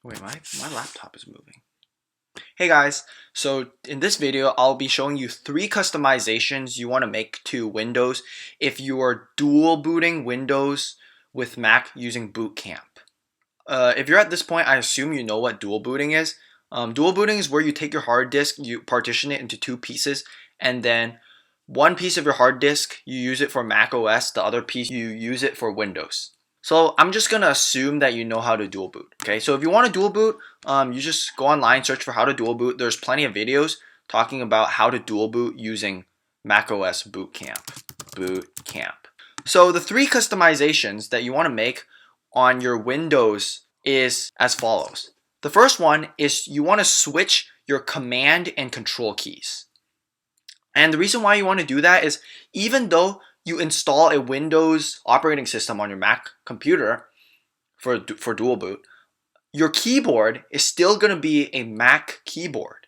Wait, my laptop is moving. Hey guys, so in this video I'll be showing you 3 customizations you want to make to Windows if you are dual booting Windows with Mac using bootcamp. If you're at this point, I assume you know what dual booting is. Dual booting is where you take your hard disk, you partition it into 2 pieces, and then one piece of your hard disk you use it for macOS, the other piece you use it for Windows. So I'm just gonna assume that you know how to dual boot. Okay, so if you want to dual boot, you just go online, search for how to dual boot. There's plenty of videos talking about how to dual boot using macOS bootcamp. So the 3 customizations that you want to make on your Windows is as follows. The first one is you want to switch your command and control keys. And the reason why you want to do that is even though you install a Windows operating system on your Mac computer for dual boot, your keyboard is still going to be a Mac keyboard,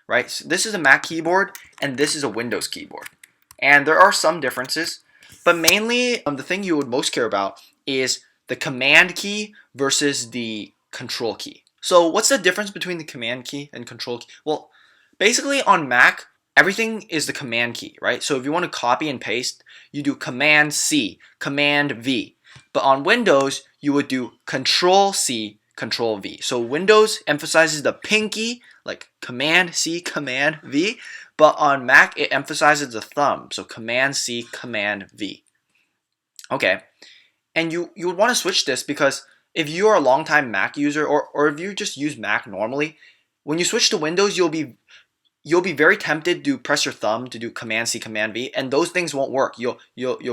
right? So this is a Mac keyboard and this is a Windows keyboard. And there are some differences, but mainly the thing you would most care about is the command key versus the control key. So what's the difference between the command key and control key? Well, basically on Mac, everything is the command key, right? So if you want to copy and paste, you do Command C, Command V. But on Windows, you would do Control C, Control V. So Windows emphasizes the pinky, like Command C, Command V. But on Mac, it emphasizes the thumb. So Command C, Command V. Okay. And you would want to switch this because if you are a longtime Mac user or if you just use Mac normally, when you switch to Windows, you'll be very tempted to press your thumb to do Command C, Command V, and those things won't work. You'll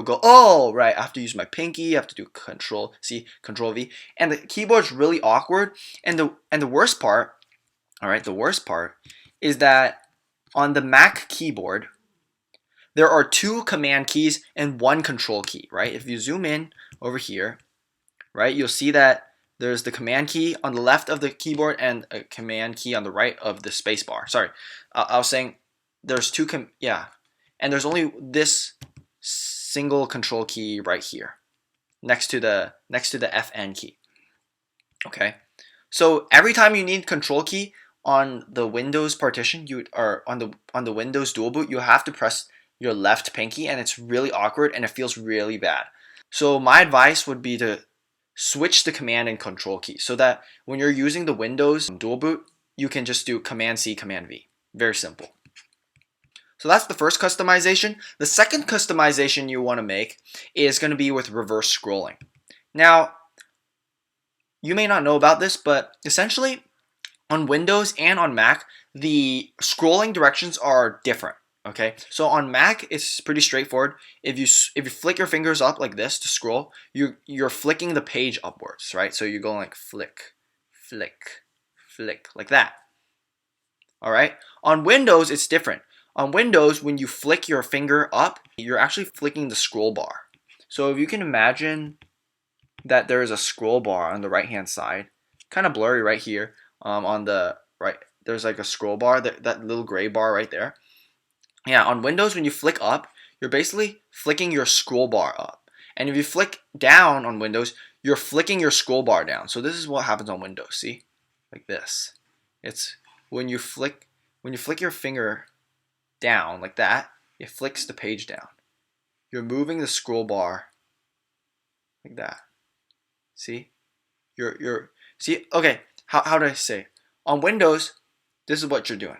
go, oh right, I have to use my pinky, I have to do Control C, Control V, and the keyboard's really awkward. And the worst part, all right, the worst part is that on the Mac keyboard, there are 2 command keys and 1 control key, right? If you zoom in over here, right, you'll see that there's the command key on the left of the keyboard and a command key on the right of the space bar. Sorry, I was saying there's 2 and there's only this single control key right here next to the FN key. Okay, so every time you need control key on the Windows partition, on the Windows dual boot, you have to press your left pinky, and it's really awkward and it feels really bad. So my advice would be to switch the command and control key so that when you're using the Windows dual boot, you can just do Command C, Command V. Very simple. So that's the first customization. The second customization you want to make is going to be with reverse scrolling. Now, you may not know about this, but essentially on Windows and on Mac, the scrolling directions are different. Okay, so on Mac it's pretty straightforward. If you flick your fingers up like this to scroll, you're flicking the page upwards, right? So you're going like flick, flick, flick, like that. All right. On Windows it's different. On Windows, when you flick your finger up, you're actually flicking the scroll bar. So if you can imagine that there is a scroll bar on the right hand side, kind of blurry right here. On the right, there's like a scroll bar, that little gray bar right there. Yeah, on Windows, when you flick up, you're basically flicking your scroll bar up. And if you flick down on Windows, you're flicking your scroll bar down. So this is what happens on Windows, see? Like this. It's when you flick your finger down like that, it flicks the page down. You're moving the scroll bar like that. See? See, okay, how do I say? On Windows, this is what you're doing.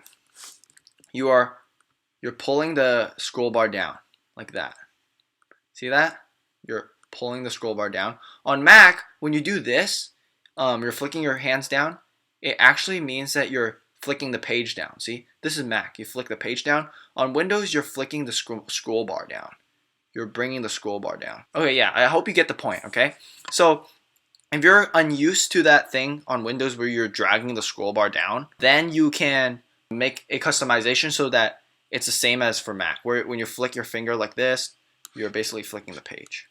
You're pulling the scroll bar down like that. See that? You're pulling the scroll bar down. On Mac, when you do this, you're flicking your hands down. It actually means that you're flicking the page down. See? This is Mac. You flick the page down. On Windows, you're flicking the scroll bar down. You're bringing the scroll bar down. Okay, yeah, I hope you get the point, okay? So if you're unused to that thing on Windows where you're dragging the scroll bar down, then you can make a customization so that it's the same as for Mac, where when you flick your finger like this, you're basically flicking the page.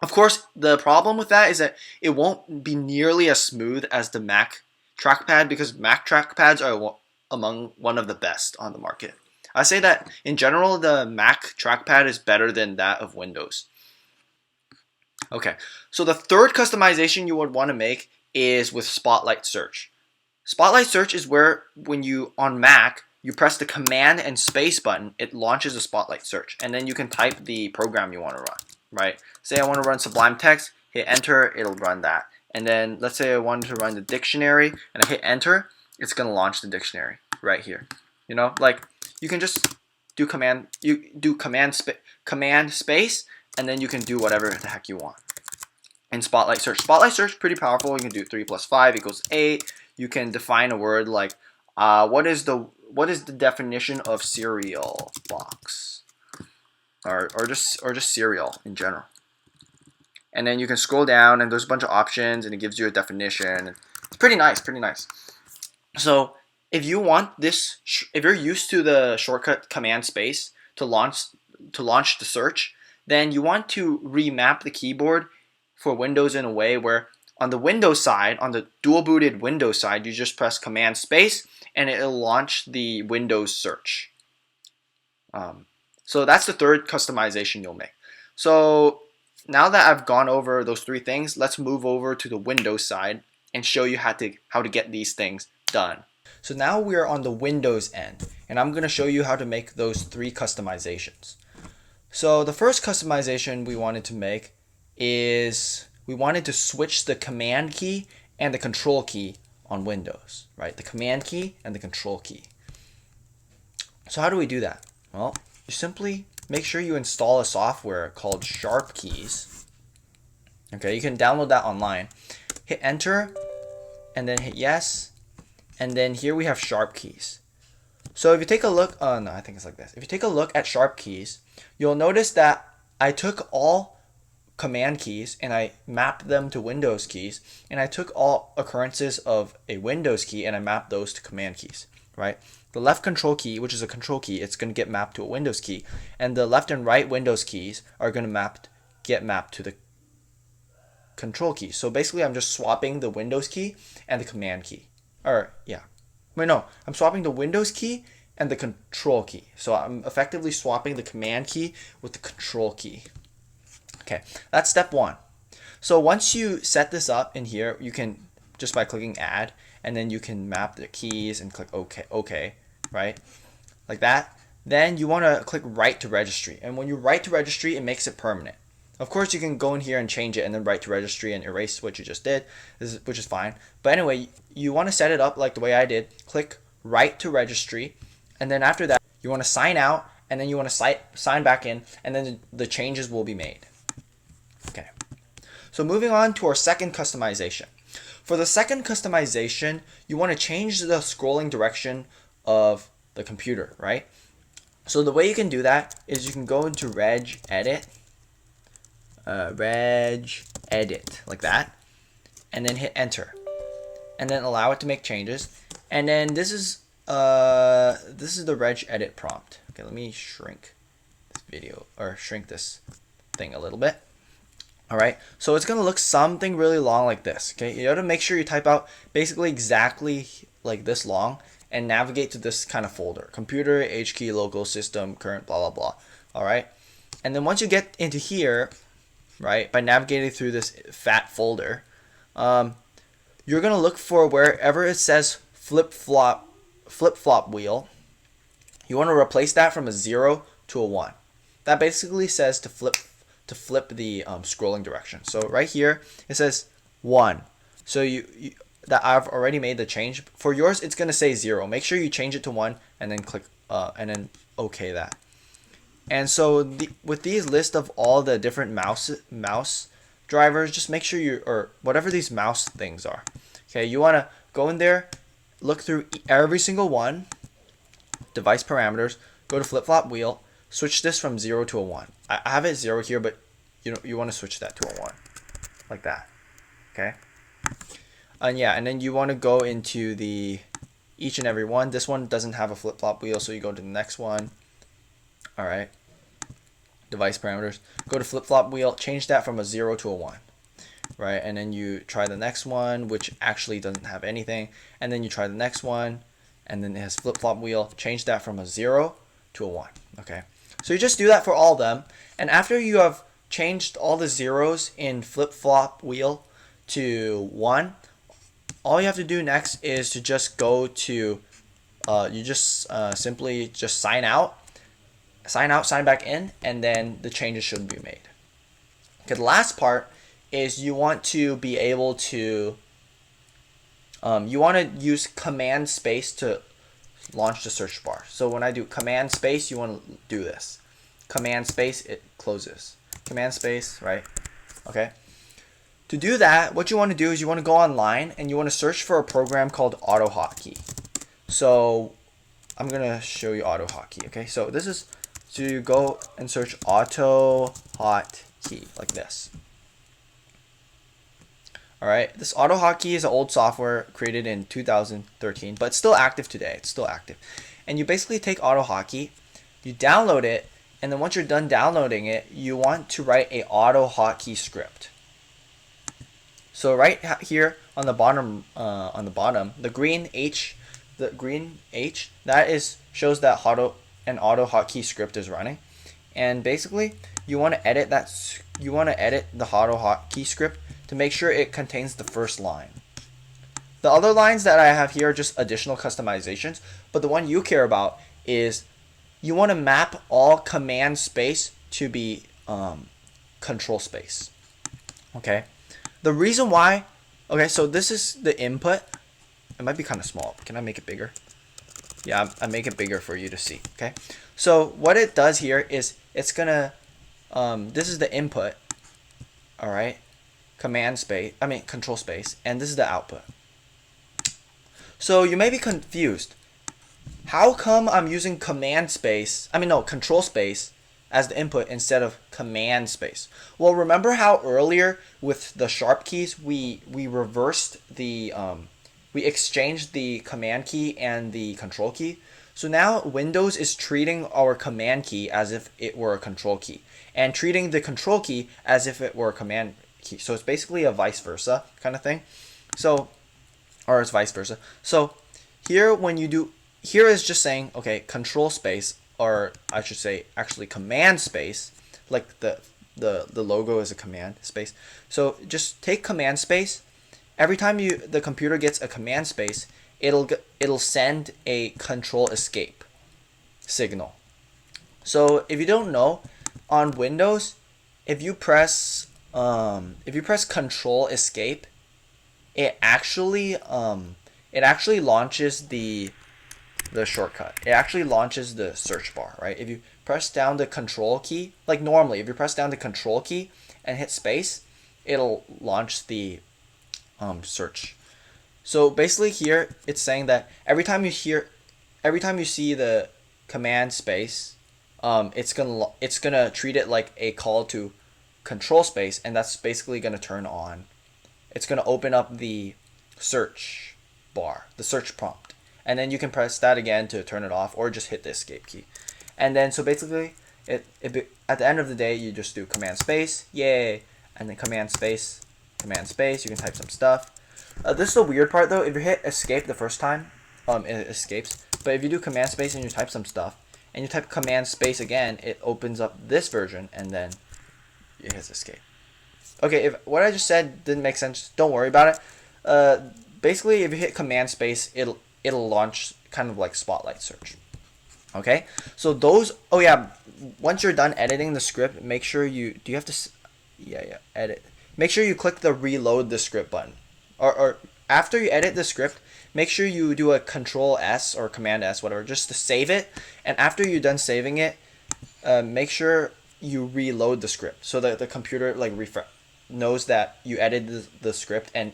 Of course, the problem with that is that it won't be nearly as smooth as the Mac trackpad because Mac trackpads are among one of the best on the market. I say that in general, the Mac trackpad is better than that of Windows. Okay, so the third customization you would want to make is with Spotlight Search. Spotlight Search is where when you on Mac you press the Command and Space button, it launches a Spotlight Search, and then you can type the program you want to run. Right? Say I want to run Sublime Text, hit Enter, it'll run that. And then let's say I wanted to run the dictionary, and I hit Enter, it's gonna launch the dictionary right here. You know, like you can just do command space, and then you can do whatever the heck you want. In Spotlight Search, Spotlight Search pretty powerful. You can do 3 + 5 = 8. You can define a word like what is the definition of cereal box, or just cereal in general. And then you can scroll down, and there's a bunch of options, and it gives you a definition. It's pretty nice, pretty nice. So if you want this, if you're used to the shortcut Command Space to launch the search, then you want to remap the keyboard for Windows in a way where on the Windows side, on the dual booted Windows side, you just press Command Space and it'll launch the Windows search. So that's the third customization you'll make. So now that I've gone over those 3 things, let's move over to the Windows side and show you how to get these things done. So now we are on the Windows end, and I'm going to show you how to make those 3 customizations. So the first customization we wanted to make is we wanted to switch the Command key and the Control key on Windows, right? The Command key and the Control key. So how do we do that? Well, you simply make sure you install a software called Sharp Keys. Okay, you can download that online. Hit Enter, and then hit Yes, and then here we have Sharp Keys. So if you take a look, no, I think it's like this. If you take a look at Sharp Keys, you'll notice that I took all Command keys and I mapped them to Windows keys, and I took all occurrences of a Windows key and I mapped those to Command keys, right? The left Control key, which is a Control key, it's going to get mapped to a Windows key, and the left and right Windows keys are going to get mapped to the Control key. So basically I'm just swapping the Windows key and the Command key. Or yeah, wait, no, I'm swapping the Windows key and the Control key. So I'm effectively swapping the Command key with the Control key. Okay, that's step 1. So once you set this up in here, you can just by clicking Add, and then you can map the keys and click OK, right? Like that. Then you want to click Write to Registry, and when you write to registry, it makes it permanent. Of course, you can go in here and change it and then write to registry and erase what you just did, which is fine. But anyway, you want to set it up like the way I did. Click Write to Registry, and then after that, you want to sign out, and then you want to sign back in, and then the changes will be made. Okay. So moving on to our second customization. For the second customization, you want to change the scrolling direction of the computer, right? So the way you can do that is you can go into Reg Edit, like that, and then hit Enter, and then allow it to make changes. And then this is the Reg Edit prompt. Okay, let me shrink this video, or shrink this thing a little bit. All right, so it's gonna look something really long like this. Okay, you have to make sure you type out basically exactly like this long and navigate to this kind of folder: computer, H key, local, system, current, blah blah blah. All right, and then once you get into here, right, by navigating through this fat folder, you're gonna look for wherever it says flip flop wheel. You want to replace that from a 0 to a 1. That basically says to flip the scrolling direction. So right here it says 1. So that I've already made the change. For yours, it's gonna say 0. Make sure you change it to 1 and then click and then OK that. And so with these list of all the different mouse drivers, just make sure or whatever these mouse things are. Okay, you want to go in there, look through every single one, device parameters, go to flip-flop wheel, switch this from 0 to a 1. I have it 0 here, but you want to switch that to a 1, like that. Okay. And yeah, and then you want to go into each and every one. This one doesn't have a flip-flop wheel, so you go to the next one. All right. Device parameters. Go to flip-flop wheel. Change that from a 0 to a 1. Right, and then you try the next one, which actually doesn't have anything, and then you try the next one, and then it has flip-flop wheel. Change that from a 0 to a 1. Okay. So you just do that for all of them, and after you have changed all the zeros in flip-flop wheel to 1, all you have to do next is to just go to you just simply just sign out, sign back in, and then the changes should be made. Okay, the last part is you want to be able to you want to use command space to launch the search bar. So when I do command space, you want to do this. Command space, it closes. Command space, right? Okay. To do that, what you want to do is you want to go online and you want to search for a program called AutoHotkey. So I'm going to show you AutoHotkey. Okay. So this is, so you go and search AutoHotkey like this. Alright, this AutoHotkey is an old software created in 2013, but it's still active today. It's still active. And you basically take AutoHotkey, you download it, and then once you're done downloading it, you want to write a AutoHotkey script. So right here on the bottom, the green H, that shows that an AutoHotkey script is running. And basically, you want to edit that. You want to edit the AutoHotkey script to make sure it contains the first line. The other lines that I have here are just additional customizations, but the one you care about is you want to map all command space to be control space. Okay. The reason why, okay, so this is the input. It might be kind of small. Can I make it bigger? Yeah, I make it bigger for you to see. Okay. So what it does here is it's gonna, this is the input. All right. Control space, and this is the output. So you may be confused. How come I'm using control space as the input instead of command space? Well, remember how earlier with the sharp keys we reversed the we exchanged the command key and the control key. So now Windows is treating our command key as if it were a control key, and treating the control key as if it were a command key. So it's basically a vice versa kind of thing. So, or it's vice versa. So here here is just saying, okay, control space, or I should say actually command space, like the logo is a command space. So just take command space. Every time the computer gets a command space, it'll send a control escape signal. So if you don't know, on Windows, if you press control escape, it actually launches the shortcut. It actually launches the search bar, right? If you press down the control key, like normally, if you press down the control key and hit space, it'll launch the search. So basically here it's saying that every time you see the command space, it's gonna treat it like a call to control space, and that's basically gonna turn on. It's gonna open up the search bar, the search prompt, and then you can press that again to turn it off, or just hit the escape key. And then so basically at the end of the day, you just do command space, yay, and then command space. You can type some stuff. This is the weird part though. If you hit escape the first time, it escapes. But if you do command space and you type some stuff, and you type command space again, it opens up this version, and then it hits escape. Okay, if what I just said didn't make sense, don't worry about it. Basically, if you hit command space, it'll launch kind of like Spotlight search. Okay, so those. Oh yeah, once you're done editing the script, make sure edit. Make sure you click the reload the script button, or after you edit the script, make sure you do a Control S or Command S, whatever, just to save it. And after you're done saving it, make sure you reload the script so that the computer knows that you edited the script, and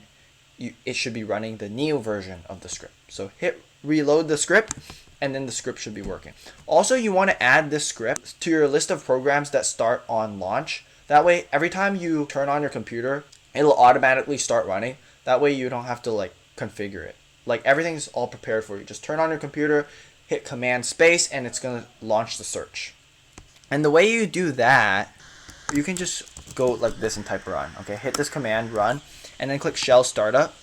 it should be running the new version of the script. So hit reload the script, and then the script should be working. Also, you want to add this script to your list of programs that start on launch. That way, every time you turn on your computer, it'll automatically start running. That way you don't have to configure it. Everything's all prepared for you. Just turn on your computer, hit command space, and it's going to launch the search. And the way you do that, you can just go like this and type run. Okay, hit this command, run, and then click shell startup.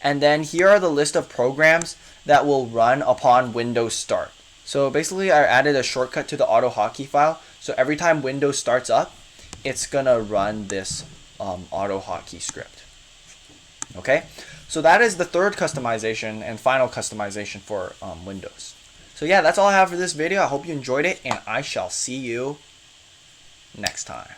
And then here are the list of programs that will run upon Windows start. So basically, I added a shortcut to the AutoHotkey file. So every time Windows starts up, it's gonna run this AutoHotkey script. Okay, So that is the third customization and final customization for Windows. So yeah, that's all I have for this video. I hope you enjoyed it, and I shall see you next time.